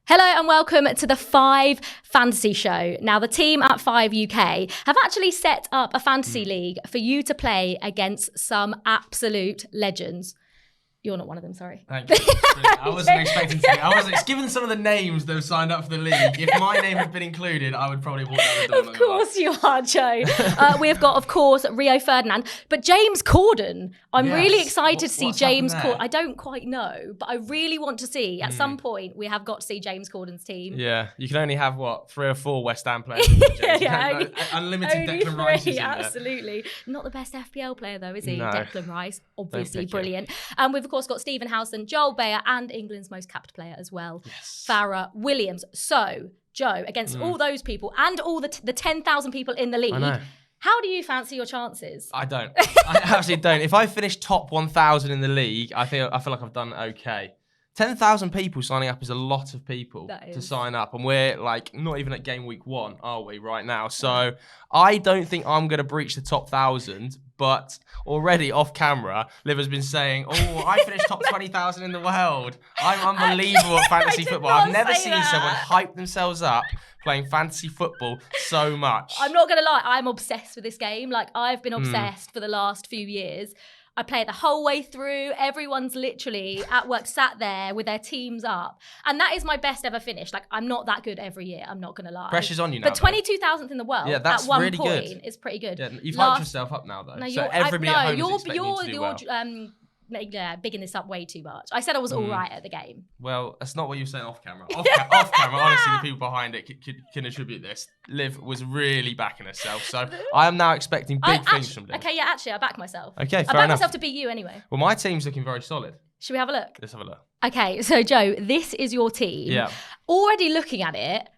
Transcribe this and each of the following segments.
Hello and welcome to the 5 Fantasy Show. Now, the team at 5 UK have actually set up a fantasy league for you to play against some absolute legends. You're not one of them, sorry. Thank you. I wasn't expecting to. I was given some of the names that have signed up for the league. If my name had been included, I would probably walk out the door. Of course you are, Joe. We've got, of course, Rio Ferdinand, but James Corden. I'm really excited to see James Corden. I don't quite know, but I really want to see. At some point, we have got to see James Corden's team. Yeah, you can only have, 3 or 4 West Ham players. Unlimited Declan Rice is in absolutely. Not the best FPL player, though, is he? No. Declan Rice, obviously brilliant. And we've, of course, got Stephen Howson, Joel Bayer, and England's most capped player as well, Farah Williams. So, Joe, against all those people and all the 10,000 people in the league, how do you fancy your chances? I don't. I absolutely don't. If I finish top 1,000 in the league, I feel like I've done okay. 10,000 people signing up is a lot of people to sign up. And we're not even at game week 1, are we, right now? So I don't think I'm going to breach the top 1,000. But already off camera, Liv has been saying, I finished top 20,000 in the world. I'm unbelievable at fantasy football. I've never seen someone hype themselves up playing fantasy football so much. I'm not going to lie, I'm obsessed with this game. I've been obsessed for the last few years. I play it the whole way through. Everyone's literally at work, sat there with their teams up. And that is my best ever finish. I'm not that good every year, I'm not going to lie. Pressure's on you now. But 22,000th in the world that's at one really point good. is pretty good. Yeah, you've hyped yourself up now, though. No, so everybody at home is expecting you to do well. Bigging this up way too much. I said I was all right at the game. Well, that's not what you were saying off camera. Off camera, honestly, the people behind it can attribute this. Liv was really backing herself, so I am now expecting big things from Liv. Okay, yeah, actually, I back myself. Okay, fair enough. I back myself to beat you anyway. Well, my team's looking very solid. Should we have a look? Let's have a look. Okay, so Joe, this is your team. Yeah. Already looking at it,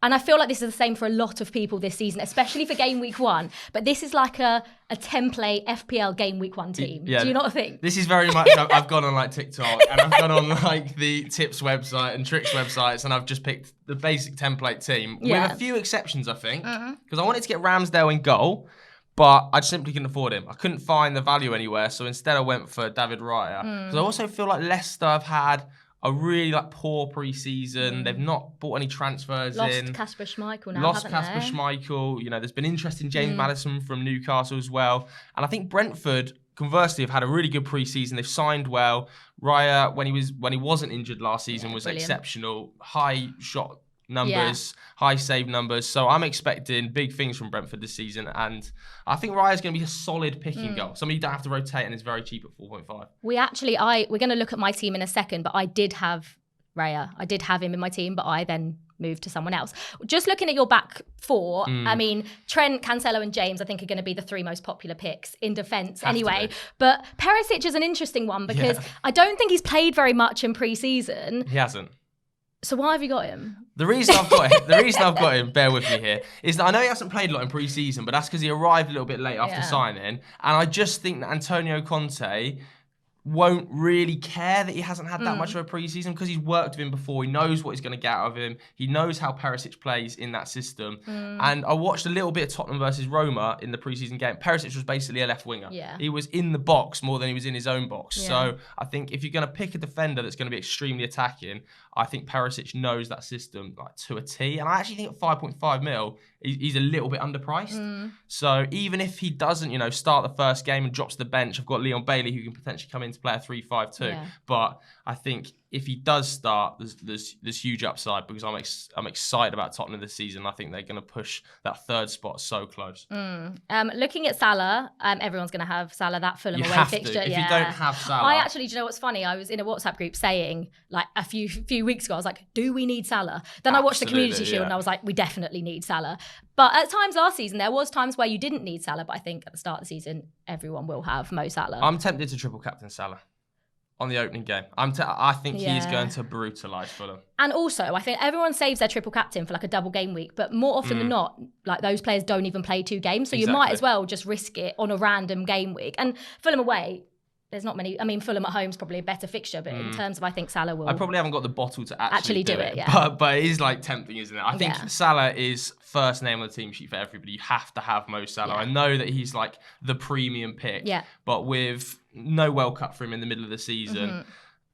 and I feel like this is the same for a lot of people this season, especially for game week 1. But this is like a template FPL game week 1 team. Yeah. Do you not think? This is very much, I've gone on TikTok and I've gone on the tips website and tricks websites, and I've just picked the basic template team with a few exceptions, I think, because I wanted to get Ramsdale in goal, but I simply couldn't afford him. I couldn't find the value anywhere, so instead I went for David Raya. Because I also feel like Leicester have had a really poor pre-season. They've not bought any transfers in. Lost Kasper Schmeichel now, haven't they? Lost Kasper Schmeichel. There's been interest in James Maddison from Newcastle as well. And I think Brentford, conversely, have had a really good pre-season. They've signed well. Raya, when he wasn't injured last season, was exceptional. High shot numbers, high save numbers. So I'm expecting big things from Brentford this season, and I think Raya's going to be a solid picking goal. Somebody you don't have to rotate, and it's very cheap at 4.5. We're going to look at my team in a second, but I did have Raya. I did have him in my team, but I then moved to someone else. Just looking at your back 4, I mean, Trent, Cancelo and James, I think are going to be the 3 most popular picks in defence anyway. But Perišić is an interesting one because I don't think he's played very much in pre-season. He hasn't. So why have you got him? The reason I've got him, bear with me here, is that I know he hasn't played a lot in pre-season, but that's because he arrived a little bit late after signing. And I just think that Antonio Conte won't really care that he hasn't had that much of a pre-season because he's worked with him before. He knows what he's going to get out of him. He knows how Perišić plays in that system. And I watched a little bit of Tottenham versus Roma in the pre-season game. Perišić was basically a left winger. Yeah. He was in the box more than he was in his own box. Yeah. So I think if you're going to pick a defender that's going to be extremely attacking, I think Perišić knows that system to a T. And I actually think at 5.5 mil, he's a little bit underpriced. So even if he doesn't, start the first game and drops to the bench, I've got Leon Bailey who can potentially come in to play a 3-5-2. Yeah. But I think if he does start, there's huge upside because I'm excited about Tottenham this season. I think they're going to push that 3rd spot so close. Looking at Salah, everyone's going to have Salah, that Fulham away fixture. If you don't have Salah, I actually, do you know what's funny? I was in a WhatsApp group saying a few weeks ago, I was like, do we need Salah? Then I watched the Community Shield and I was like, we definitely need Salah. But at times last season, there was times where you didn't need Salah, but I think at the start of the season, everyone will have Mo Salah. I'm tempted to triple captain Salah on the opening game. I think he is going to brutalise Fulham. And also, I think everyone saves their triple captain for a double game week, but more often than not, those players don't even play 2 games. So you might as well just risk it on a random game week. And Fulham away, there's not many. I mean, Fulham at home is probably a better fixture, but in terms of, I think Salah will. I probably haven't got the bottle to actually do it. Yeah. But it is tempting, isn't it? I think Salah is first name on the team sheet for everybody. You have to have Mo Salah. I know that he's the premium pick. Yeah. But with no World Cup for him in the middle of the season,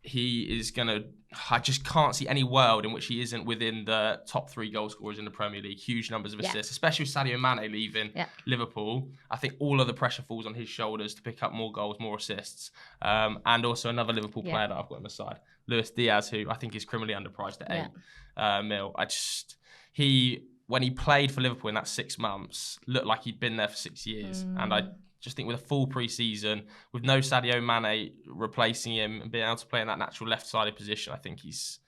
he is going to I just can't see any world in which he isn't within the top 3 goal scorers in the Premier League. Huge numbers of assists, especially with Sadio Mane leaving Liverpool. I think all of the pressure falls on his shoulders to pick up more goals, more assists. And also another Liverpool player that I've got on the side, Luis Diaz, who I think is criminally underpriced at 8 mil. When he played for Liverpool in that 6 months, looked like he'd been there for 6 years. And I just think with a full pre-season, with no Sadio Mane replacing him and being able to play in that natural left-sided position, I think he's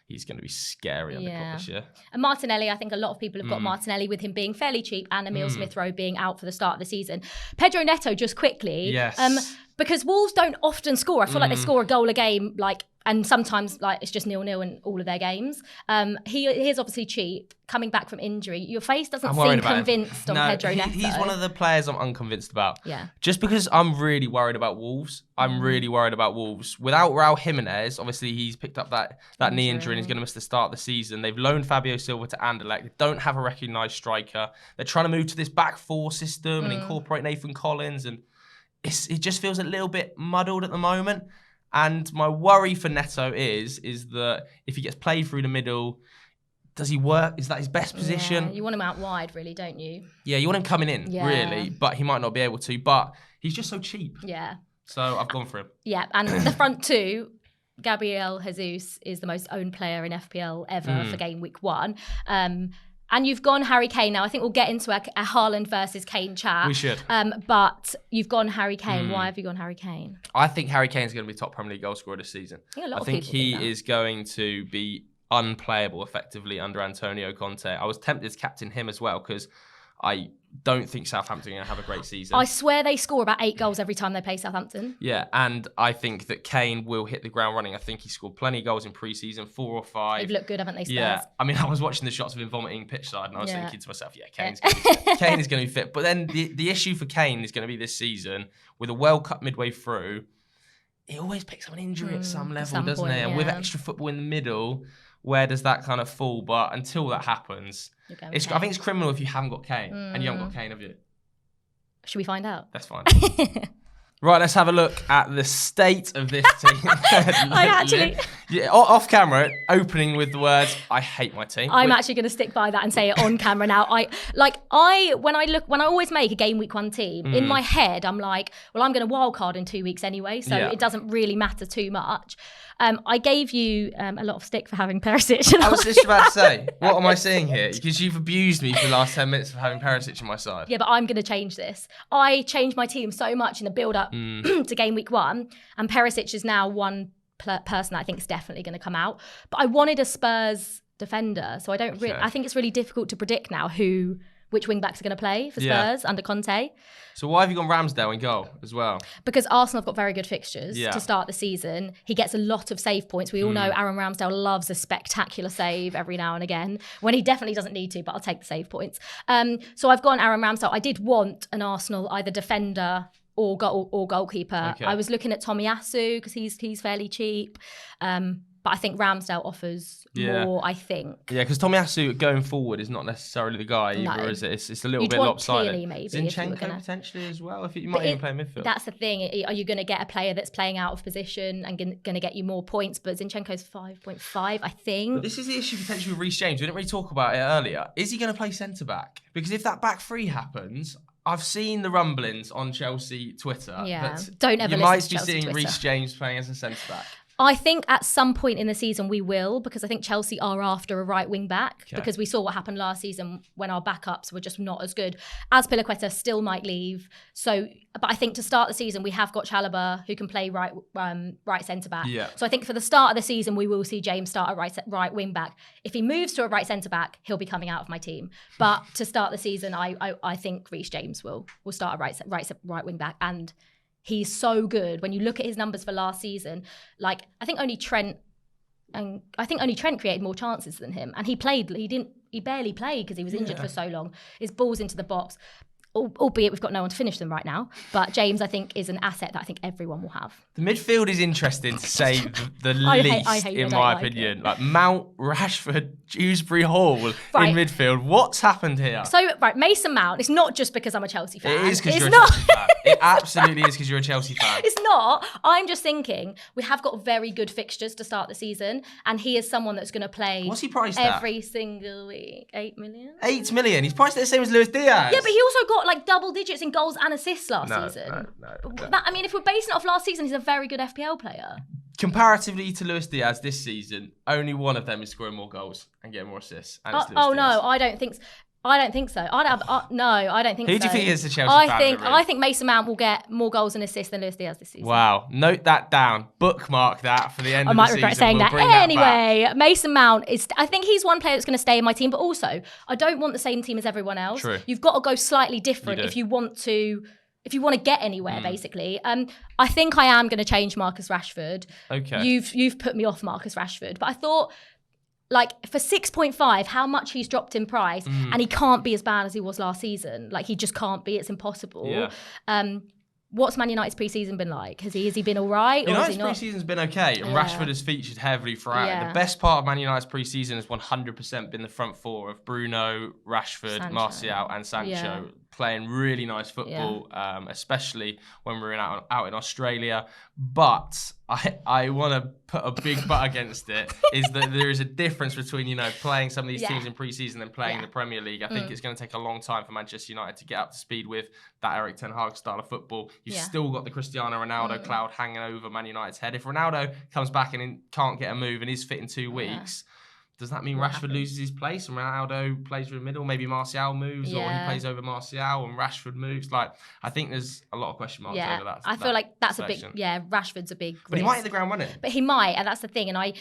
going to be scary under Klopp this year. And Martinelli, I think a lot of people have got Martinelli with him being fairly cheap and Emile Smith-Rowe being out for the start of the season. Pedro Neto, just quickly, because Wolves don't often score. I feel like they score a goal a game, and sometimes it's just 0-0 in all of their games. He is obviously cheap, coming back from injury. Your face doesn't seem convinced on Pedro Neto. He's one of the players I'm unconvinced about. Yeah. Just because I'm really worried about Wolves. I'm really worried about Wolves. Without Raul Jimenez, obviously he's picked up that knee injury and he's going to miss the start of the season. They've loaned Fabio Silva to Anderlecht. They don't have a recognised striker. They're trying to move to this back 4 system and incorporate Nathan Collins, and it just feels a little bit muddled at the moment. And my worry for Neto is that if he gets played through the middle, does he work? Is that his best position? Yeah, you want him out wide, really, don't you? Yeah, you want him coming in, really, but he might not be able to. But he's just so cheap. Yeah. So I've gone for him. Yeah, and the front 2, Gabriel Jesus is the most owned player in FPL ever for game week 1. And you've gone Harry Kane. Now, I think we'll get into a Haaland versus Kane chat. We should. But you've gone Harry Kane. Why have you gone Harry Kane? I think Harry Kane's going to be top Premier League goal scorer this season. I think he is going to be unplayable effectively under Antonio Conte. I was tempted to captain him as well because I don't think Southampton are going to have a great season. I swear they score about 8 goals every time they play Southampton. Yeah, and I think that Kane will hit the ground running. I think he scored plenty of goals in pre-season, 4 or 5. They've looked good, haven't they, Spurs? Yeah, I mean, I was watching the shots of him vomiting pitch side and I was thinking to myself, Kane is going to be fit. But then the issue for Kane is going to be this season, with a World Cup midway through, he always picks up an injury at some level, doesn't he? And with extra football in the middle, where does that kind of fall? But until that happens, I think it's criminal if you haven't got Kane. And you haven't got Kane, have you? Should we find out? That's fine. Right, let's have a look at the state of this team. Off camera, opening with the words, I hate my team. I'm actually going to stick by that and say it on camera now. When I always make a game week 1 team, in my head, I'm like, well, I'm going to wildcard in 2 weeks anyway, so it doesn't really matter too much. I gave you a lot of stick for having Perišić. I was just about to say, what am I seeing here? Because you've abused me for the last 10 minutes of having Perišić on my side. Yeah, but I'm going to change this. I changed my team so much in the build-up to game week 1, and Perišić is now one person that I think is definitely going to come out. But I wanted a Spurs defender, so I don't. I think it's really difficult to predict now which wing backs are going to play for Spurs under Conte. So why have you gone Ramsdale in goal as well? Because Arsenal have got very good fixtures to start the season. He gets a lot of save points. We all know Aaron Ramsdale loves a spectacular save every now and again, when he definitely doesn't need to, but I'll take the save points. So I've gone Aaron Ramsdale. I did want an Arsenal either defender or goalkeeper. Okay. I was looking at Tomiyasu because he's fairly cheap. But I think Ramsdale offers more, I think. Yeah, because Tomiyasu going forward is not necessarily the guy either, is it? It's a little bit lopsided. Clearly, maybe, Zinchenko potentially as well, if you might even play midfield. That's the thing. Are you going to get a player that's playing out of position and going to get you more points? But Zinchenko's 5.5, I think. But this is the issue potentially with Reece James. We didn't really talk about it earlier. Is he going to play centre-back? Because if that back 3 happens, I've seen the rumblings on Chelsea Twitter. Yeah, don't ever listen to Chelsea Twitter. You might be seeing Reece James playing as a centre-back. I think at some point in the season we will, because I think Chelsea are after a right wing back, because we saw what happened last season when our backups were just not as good. Azpilicueta still might leave. So, but I think to start the season, we have got Chalobah who can play right centre-back. Yeah. So I think for the start of the season, we will see James start a right wing back. If he moves to a right centre-back, he'll be coming out of my team. But to start the season, I think Reece James will start a right wing back. And he's so good. When you look at his numbers for last season, I think only Trent created more chances than him, and he barely played because he was injured for so long. His balls into the box. albeit we've got no one to finish them right now. But James, I think, is an asset that I think everyone will have. The midfield is interesting to say the least, in my opinion. Like Mount, Rashford, Dewsbury-Hall in midfield. What's happened here? So, Mason Mount, it's not just because I'm a Chelsea fan. It is because you're a Chelsea fan. It absolutely is because you're a Chelsea fan. It's not. I'm just thinking we have got very good fixtures to start the season, and he is someone that's going to play. What's he priced every single week? 8 million? 8 million? He's priced at the same as Luis Diaz. Yeah, but he also got like double digits in goals and assists last season. No. I mean, if we're basing it off last season, he's a very good FPL player. Comparatively to Luis Diaz this season, only one of them is scoring more goals and getting more assists. And no, I don't think so. I don't think so. I don't think so. Who do you think is the Chelsea fan? I think Mason Mount will get more goals and assists than Luis Diaz this season. Wow. Note that down. Bookmark that for the end of the season. I might regret saying that. Anyway, Mason Mount I think he's one player that's going to stay in my team, but also I don't want the same team as everyone else. True. You've got to go slightly different if you want to get anywhere, basically. I think I am going to change Marcus Rashford. Okay. You've put me off Marcus Rashford, but I thought, like, for 6.5, how much he's dropped in price, and he can't be as bad as he was last season. Like, he just can't be. It's impossible. Yeah. What's Man United's pre-season been like? Has he been all right? United's pre-season's been okay, and Rashford has featured heavily throughout. Yeah. The best part of Man United's pre-season has 100% been the front four of Bruno, Rashford, Martial, and Sancho, playing really nice football, especially when we're out in Australia. But I want to put a big but against it, is that there is a difference between, playing some of these teams in pre-season and playing in the Premier League. I think it's going to take a long time for Manchester United to get up to speed with that Erik ten Hag style of football. You've still got the Cristiano Ronaldo cloud hanging over Man United's head. If Ronaldo comes back and can't get a move and is fit in 2 weeks, does that mean Rashford loses his place and Ronaldo plays through the middle? Maybe Martial moves, or he plays over Martial and Rashford moves. Like, I think there's a lot of question marks over that. I feel like that's selection. Rashford's a big risk. But he might hit the ground running. But he might, and that's the thing. And I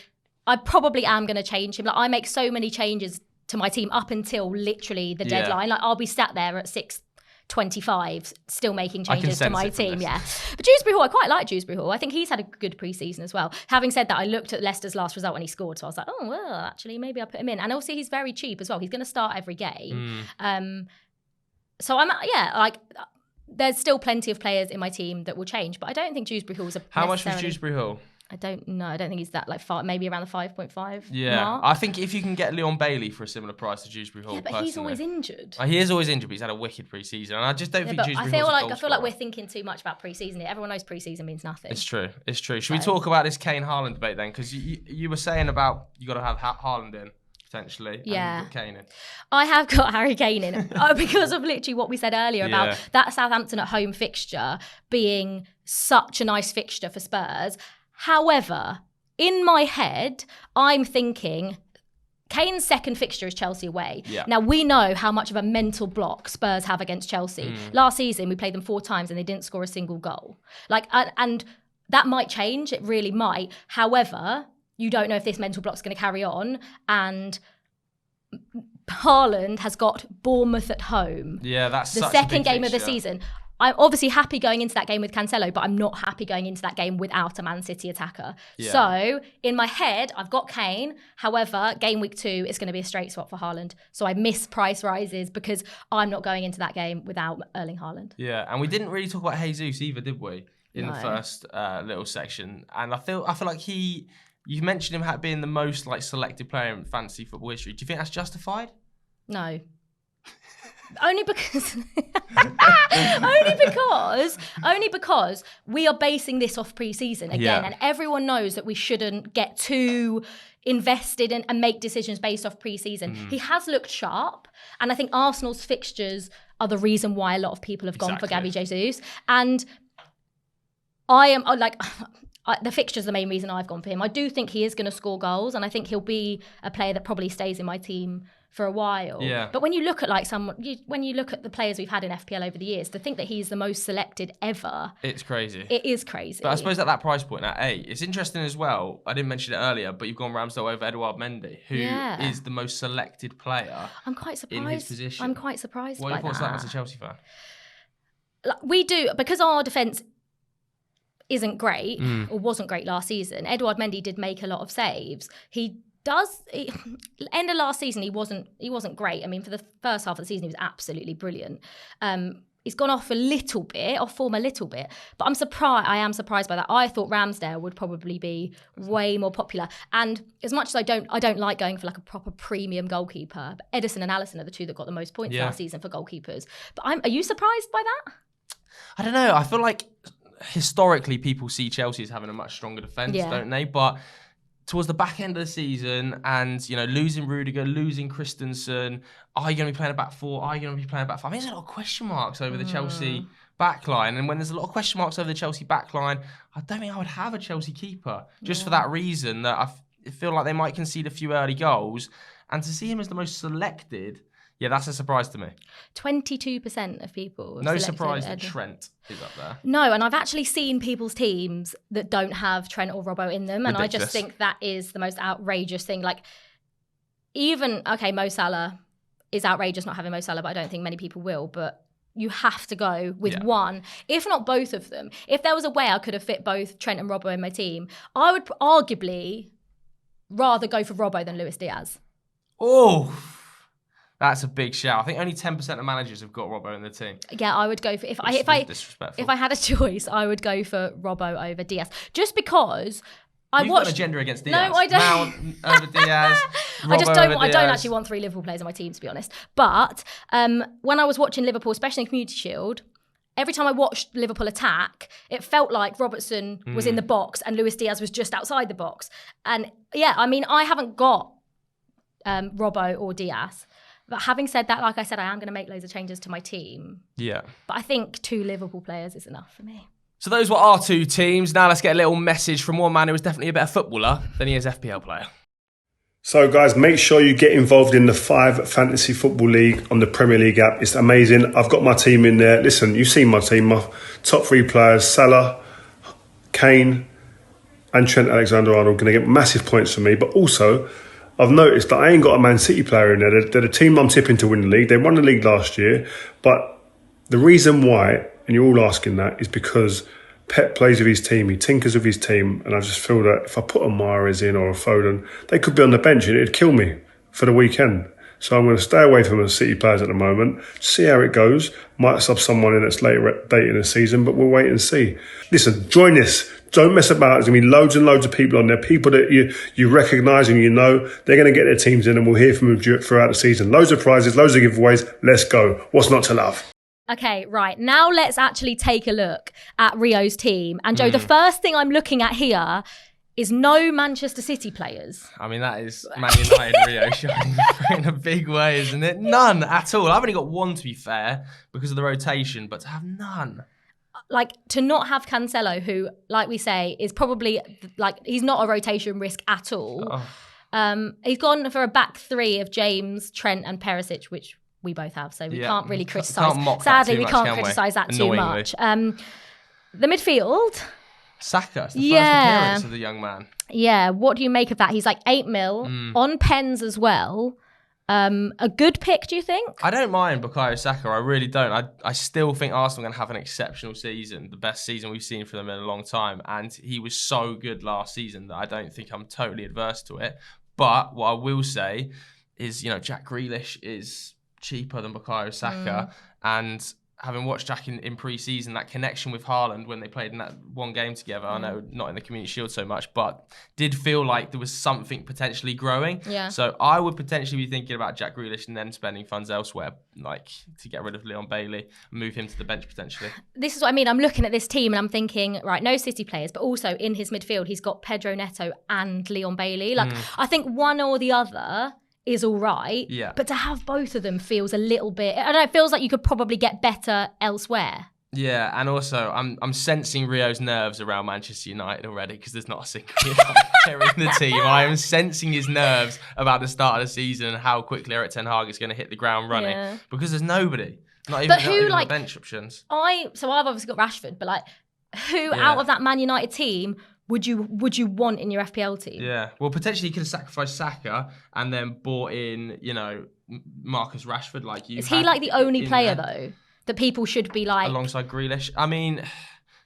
probably am going to change him. Like, I make so many changes to my team up until literally the deadline. Like, I'll be sat there at 6:25 still making changes to my team. But Dewsbury-Hall, I quite like Dewsbury-Hall. I think he's had a good pre-season as well. Having said that, I looked at Leicester's last result when he scored, so I was like, oh well, actually maybe I'll put him in. And also he's very cheap as well. He's going to start every game. So I'm there's still plenty of players in my team that will change, but I don't think Dewsbury-Hall's How much was Dewsbury-Hall? I don't know. I don't think he's that maybe around the 5.5 mark. I think if you can get Leon Bailey for a similar price to Dewsbury-Hall, but he's always injured. He is always injured, but he's had a wicked pre-season, and I just don't think Dewsbury-Hall's I feel like we're thinking too much about pre-season. Everyone knows pre-season means nothing. It's true. Should we talk about this Kane Haaland debate then? Because you were saying about you got to have Haaland in potentially. Yeah. And you've got Kane in. I have got Harry Kane in because of literally what we said earlier about that Southampton at home fixture being such a nice fixture for Spurs. However, in my head, I'm thinking Kane's second fixture is Chelsea away. Yeah. Now, we know how much of a mental block Spurs have against Chelsea. Last season, we played them 4 times and they didn't score a single goal. And that might change. It really might. However, you don't know if this mental block's going to carry on. And Haaland has got Bournemouth at home. Yeah, that's the such second a big game fixture of the season. I'm obviously happy going into that game with Cancelo, but I'm not happy going into that game without a Man City attacker. Yeah. So in my head, I've got Kane. However, game week 2 is going to be a straight swap for Haaland. So I miss price rises because I'm not going into that game without Erling Haaland. Yeah, and we didn't really talk about Jesus either, did we? In the first little section. And I feel like you mentioned him being the most selected player in fantasy football history. Do you think that's justified? No. Only because we are basing this off pre-season again, and everyone knows that we shouldn't get too invested and make decisions based off pre-season. He has looked sharp, and I think Arsenal's fixtures are the reason why a lot of people have gone for Gabriel Jesus. And I am the fixture's the main reason I've gone for him. I do think he is going to score goals, and I think he'll be a player that probably stays in my team for a while. Yeah. But when you look at when you look at the players we've had in FPL over the years, to think that he's the most selected ever, it's crazy. It is crazy. But I suppose at that price point, at 8, it's interesting as well. I didn't mention it earlier, but you've gone Ramsdale over Édouard Mendy, who is the most selected player. I'm quite surprised. In his position. I'm quite surprised. What are your thoughts on that as a Chelsea fan? We do, because our defence isn't great or wasn't great last season. Édouard Mendy did make a lot of saves. He End of last season, he wasn't great. I mean, for the first half of the season, he was absolutely brilliant. He's gone off form a little bit, but I am surprised by that. I thought Ramsdale would probably be way more popular. And as much as I don't like going for like a proper premium goalkeeper, but Edison and Alisson are the two that got the most points last season for goalkeepers. But are you surprised by that? I don't know. I feel like historically people see Chelsea as having a much stronger defence, don't they? But towards the back end of the season and, losing Rudiger, losing Christensen, are you going to be playing a back four? Are you going to be playing a back five? I mean, there's a lot of question marks over the Chelsea backline. And when there's a lot of question marks over the Chelsea backline, I don't think I would have a Chelsea keeper just for that reason that I feel like they might concede a few early goals. And to see him as the most selected, that's a surprise to me. 22% of people. No surprise that Trent is up there. No, and I've actually seen people's teams that don't have Trent or Robbo in them. And Ridiculous. I just think that is the most outrageous thing. Like, Mo Salah is outrageous not having Mo Salah, but I don't think many people will. But you have to go with one, if not both of them. If there was a way I could have fit both Trent and Robbo in my team, I would arguably rather go for Robbo than Luis Diaz. Oh, that's a big shout. I think only 10% of managers have got Robbo in the team. Yeah, I would go for if I had a choice, I would go for Robbo over Diaz, just because You've got an agenda against Diaz. No, I don't. Mount over Diaz. I don't actually want 3 Liverpool players on my team, to be honest. But when I was watching Liverpool, especially in Community Shield, every time I watched Liverpool attack, it felt like Robertson was in the box and Luis Diaz was just outside the box. And I haven't got Robbo or Diaz. But having said that, like I said, I am going to make loads of changes to my team. Yeah. But I think 2 Liverpool players is enough for me. So those were our 2 teams. Now let's get a little message from one man who is definitely a better footballer than he is FPL player. So guys, make sure you get involved in the 5 Fantasy Football League on the Premier League app. It's amazing. I've got my team in there. Listen, you've seen my team. My top 3 players, Salah, Kane and Trent Alexander-Arnold, going to get massive points for me. But also, I've noticed that I ain't got a Man City player in there. They're the team I'm tipping to win the league. They won the league last year. But the reason why, and you're all asking that, is because Pep plays with his team. He tinkers with his team. And I just feel that if I put a Mahrez in or a Foden, they could be on the bench and it'd kill me for the weekend. So I'm going to stay away from the City players at the moment. See how it goes. Might sub someone in that's later date in the season, but we'll wait and see. Listen, join this. Don't mess about. There's going to be loads and loads of people on there. People that you recognise and you know. They're going to get their teams in and we'll hear from them throughout the season. Loads of prizes, loads of giveaways. Let's go. What's not to love? Okay, right. Now let's actually take a look at Rio's team. And Joe, the first thing I'm looking at here is no Manchester City players. I mean, that is Man United Rio shining in a big way, isn't it? None at all. I've only got 1, to be fair, because of the rotation, but to have none. Like, to not have Cancelo, who, like we say, is probably, he's not a rotation risk at all. Oh. He's gone for a back 3 of James, Trent and Perisic, which we both have, so we can't really criticise. Sadly, we can't criticise that too much. The midfield... Saka, it's the first appearance of the young man. Yeah, what do you make of that? He's like 8 mil, on pens as well. A good pick, do you think? I don't mind Bukayo Saka, I really don't. I still think Arsenal are going to have an exceptional season, the best season we've seen from them in a long time. And he was so good last season that I don't think I'm totally adverse to it. But what I will say is, Jack Grealish is cheaper than Bukayo Saka. And having watched Jack in pre-season, that connection with Haaland when they played in that one game together, I know not in the Community Shield so much, but did feel like there was something potentially growing. Yeah. So I would potentially be thinking about Jack Grealish and then spending funds elsewhere, like to get rid of Leon Bailey and move him to the bench potentially. This is what I mean. I'm looking at this team and I'm thinking, right, no City players, but also in his midfield, he's got Pedro Neto and Leon Bailey. Like, I think one or the other is all right, but to have both of them feels a little bit, I don't know, it feels like you could probably get better elsewhere. Yeah, and also I'm sensing Rio's nerves around Manchester United already because there's not a single United player in the team. I am sensing his nerves about the start of the season and how quickly Erik ten Hag is going to hit the ground running because there's nobody, not even the bench options. So I've obviously got Rashford, but who out of that Man United team would you want in your FPL team? Yeah, well, potentially you could have sacrificed Saka and then bought in, Marcus Rashford like you. Is he the only player though that people should be alongside Grealish? I mean,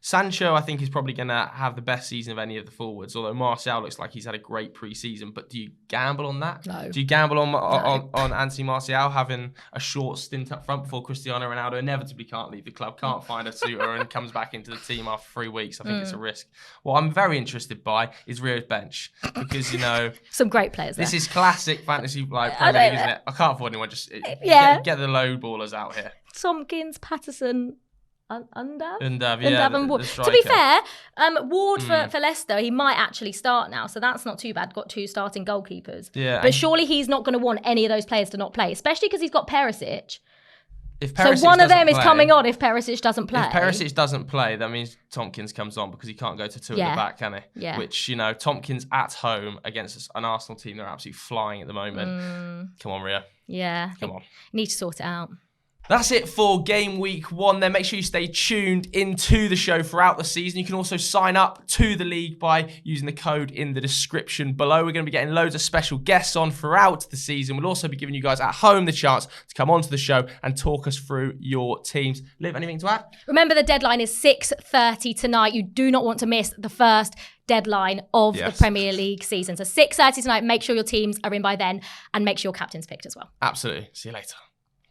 Sancho, I think, is probably going to have the best season of any of the forwards, although Martial looks like he's had a great pre-season. But do you gamble on that? No. Do you gamble on Anthony Martial having a short stint up front before Cristiano Ronaldo inevitably can't leave the club, can't find a suitor and comes back into the team after 3 weeks? I think it's a risk. What I'm very interested by is Rio's bench because, some great players there. This is classic fantasy Premier League, isn't it? I can't afford anyone. Just get the low ballers out here. Tompkins, Patterson, Undav and Ward. the To be fair, Ward for Leicester, he might actually start now, so that's not too bad. Got 2 starting goalkeepers. Yeah, but surely he's not going to want any of those players to not play, especially because he's got Perišić. If Perišić so one of them play, is coming on if Perišić doesn't play. If Perišić doesn't play, that means Tompkins comes on because he can't go to 2 at the back, can he? Yeah. Which, Tompkins at home against an Arsenal team, they're absolutely flying at the moment. Come on, Rio. Yeah. Come on. Need to sort it out. That's it for game week 1. Then make sure you stay tuned into the show throughout the season. You can also sign up to the league by using the code in the description below. We're going to be getting loads of special guests on throughout the season. We'll also be giving you guys at home the chance to come onto the show and talk us through your teams. Liv, anything to add? Remember, the deadline is 6:30 tonight. You do not want to miss the first deadline of the Premier League season. So 6:30 tonight. Make sure your teams are in by then and make sure your captain's picked as well. Absolutely. See you later.